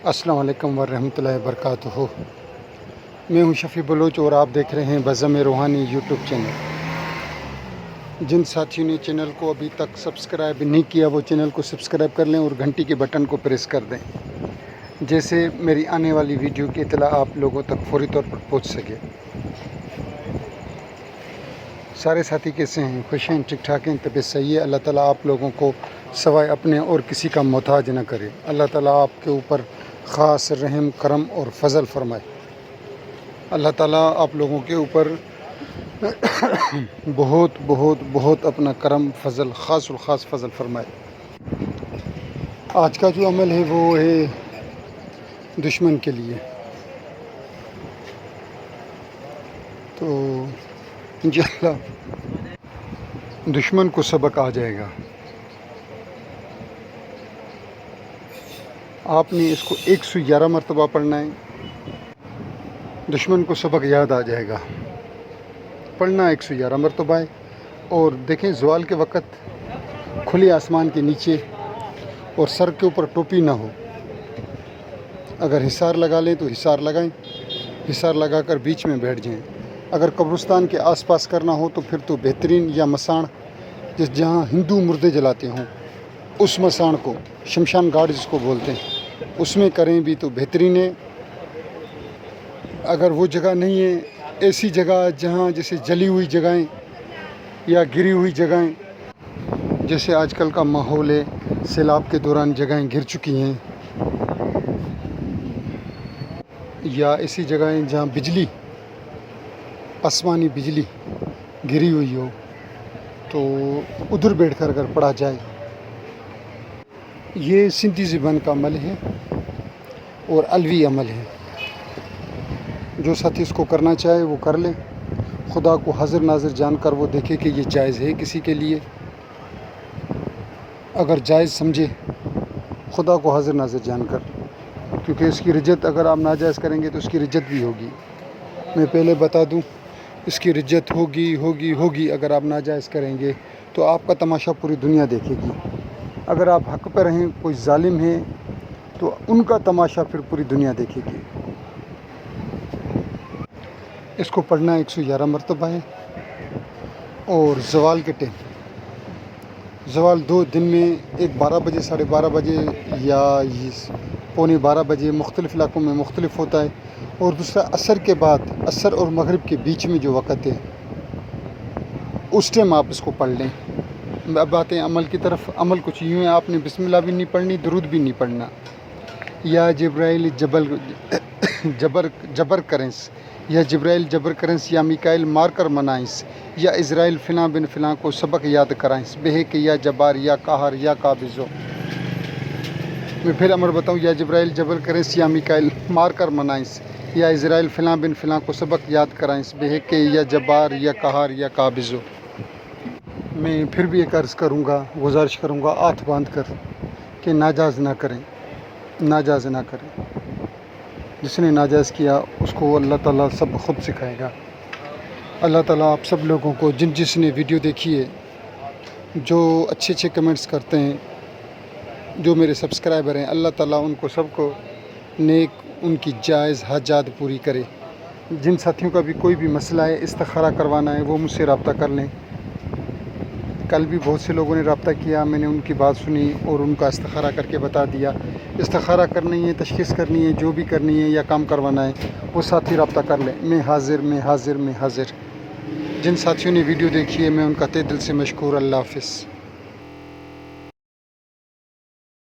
السلام علیکم ورحمۃ اللہ وبرکاتہ۔ میں ہوں شفیع بلوچ اور آپ دیکھ رہے ہیں بزم روحانی یوٹیوب چینل۔ جن ساتھیوں نے چینل کو ابھی تک سبسکرائب نہیں کیا وہ چینل کو سبسکرائب کر لیں اور گھنٹی کے بٹن کو پریس کر دیں، جیسے میری آنے والی ویڈیو کی اطلاع آپ لوگوں تک فوری طور پر پہنچ سکے۔ سارے ساتھی کیسے ہیں؟ خوش ہیں؟ ٹھیک ٹھاک ہیں؟ طبیعت صحیح ہے؟ اللہ تعالیٰ آپ لوگوں کو سوائے اپنے اور کسی کا محتاج نہ کرے۔ اللہ تعالیٰ آپ کے اوپر خاص رحم کرم اور فضل فرمائے۔ اللہ تعالیٰ آپ لوگوں کے اوپر بہت بہت بہت اپنا کرم فضل خاص الخاص فضل فرمائے۔ آج کا جو عمل ہے وہ ہے دشمن کے لیے، تو انشاءاللہ دشمن کو سبق آ جائے گا۔ آپ نے اس کو 111 مرتبہ پڑھنا ہے، دشمن کو سبق یاد آ جائے گا۔ پڑھنا 111 مرتبہ ہے، اور دیکھیں زوال کے وقت کھلے آسمان کے نیچے اور سر کے اوپر ٹوپی نہ ہو۔ اگر حصار لگا لیں تو حصار لگائیں، حصار لگا کر بیچ میں بیٹھ جائیں۔ اگر قبرستان کے آس پاس کرنا ہو تو پھر تو بہترین، یا مساڑ جہاں ہندو مردے جلاتے ہوں اس مساڑ کو، شمشان گھاٹ جس کو بولتے ہیں، اس میں کریں بھی تو بہترین ہے۔ اگر وہ جگہ نہیں ہے، ایسی جگہ جہاں جیسے جلی ہوئی جگہیں یا گری ہوئی جگہیں، جیسے آج کل کا ماحول ہے، سیلاب کے دوران جگہیں گر چکی ہیں، یا ایسی جگہیں جہاں بجلی، آسمانی بجلی گری ہوئی ہو، تو ادھر بیٹھ کر اگر پڑھا جائے۔ یہ سندھی زبان کا عمل ہے اور علوی عمل ہے۔ جو ساتھی اس کو کرنا چاہے وہ کر لیں، خدا کو حاضر ناظر جان کر وہ دیکھے کہ یہ جائز ہے کسی کے لیے۔ اگر جائز سمجھے خدا کو حاضر ناظر جان کر، کیونکہ اس کی رجت اگر آپ ناجائز کریں گے تو اس کی رجت بھی ہوگی۔ میں پہلے بتا دوں، اس کی رجت ہوگی اگر آپ ناجائز کریں گے تو آپ کا تماشا پوری دنیا دیکھے گی۔ اگر آپ حق پر ہیں، کوئی ظالم ہے تو ان کا تماشا پھر پوری دنیا دیکھے گی۔ اس کو پڑھنا 111 مرتبہ ہے، اور زوال کے ٹائم، زوال 2 دن میں، ایک 12 بجے، 12:30 بجے یا 11:45 بجے، مختلف علاقوں میں مختلف ہوتا ہے، اور دوسرا عصر کے بعد، عصر اور مغرب کے بیچ میں جو وقت ہے اس ٹائم آپ اس کو پڑھ لیں۔ اب آتے ہیں عمل کی طرف۔ عمل کچھ یوں ہے، آپ نے بسم اللہ بھی نہیں پڑھنی، درود بھی نہیں پڑھنا۔ یا جبرائیل جبر کرنس، یا جبرائیل جبر کرنس، یا میکائیل مار کر منائنس، یا اسرائیل فلاں بن فلاں کو سبق یاد کرائنس، بہے کہ یا جبار یا قہر یا قابضو۔ میں پھر امر بتاؤں، یا جبرائیل جبر کرنس، یا میکائیل مار کر منائنس، یا اسرائیل فلاں بن فلاں کو سبق یاد کرائنس، بہے کہ یا جبار یا قہر یا قابضو۔ میں پھر بھی ایک عرض کروں گا، گزارش کروں گا ہاتھ باندھ کر کہ ناجائز نہ کریں، ناجائز نہ کریں۔ جس نے ناجائز کیا اس کو اللہ تعالیٰ سب خود سکھائے گا۔ اللہ تعالیٰ آپ سب لوگوں کو، جس نے ویڈیو دیکھی ہے، جو اچھے کمنٹس کرتے ہیں، جو میرے سبسکرائبر ہیں، اللہ تعالیٰ ان کو سب کو نیک، ان کی جائز حاجات پوری کرے۔ جن ساتھیوں کا بھی کوئی بھی مسئلہ ہے، استخارہ کروانا ہے، وہ مجھ سے رابطہ کر لیں۔ کل بھی بہت سے لوگوں نے رابطہ کیا، میں نے ان کی بات سنی اور ان کا استخارہ کر کے بتا دیا۔ استخارہ کرنی ہے، تشخیص کرنی ہے، جو بھی کرنی ہے یا کام کروانا ہے، وہ ساتھی رابطہ کر لیں۔ میں حاضر۔ جن ساتھیوں نے ویڈیو دیکھی ہے میں ان کا تہ دل سے مشکور۔ اللہ حافظ۔